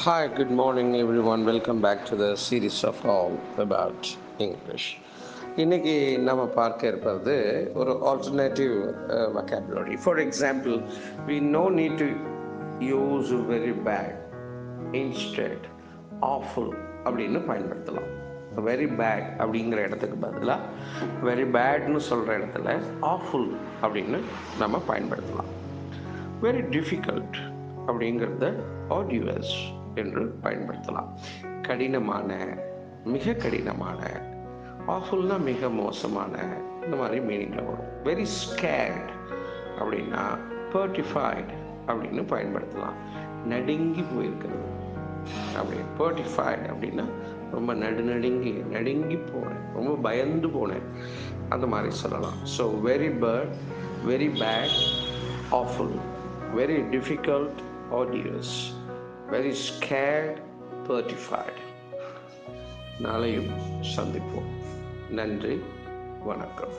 Hi, good morning, everyone. Welcome back to the series of all about English. இன்னைக்கு நம்ம பார்க்க இருப்பது ஒரு alternative vocabulary. For example, we no need to use very bad. Instead, awful அப்படின்னு பயன்படுத்தலாம். Very bad அப்படிங்கிற இடத்துக்கு பதிலாக வெரி பேட்னு சொல்கிற இடத்துல ஆஃபுல் அப்படின்னு நம்ம பயன்படுத்தலாம். வெரி டிஃபிகல்ட் அப்படிங்கிறத ஆடியஸ் என்று பயன்படுத்தலாம். கடினமான, மிக கடினமான, ஆஃபுல்னா மிக மோசமான, இந்த மாதிரி மீனிங்கில் வரும். வெரி ஸ்கேர்ட் அப்படின்னா பர்டிஃபைட் அப்படின்னு பயன்படுத்தலாம். நடுங்கி போயிருக்கிறது அப்படி. பர்டிஃபைட் அப்படின்னா ரொம்ப நடுங்கி போனேன், ரொம்ப பயந்து போனேன், அந்த மாதிரி சொல்லலாம். So very bad, awful, very difficult, odious, very scared, petrified. நாளையும் சந்திப்போம். நன்றி, வணக்கம்.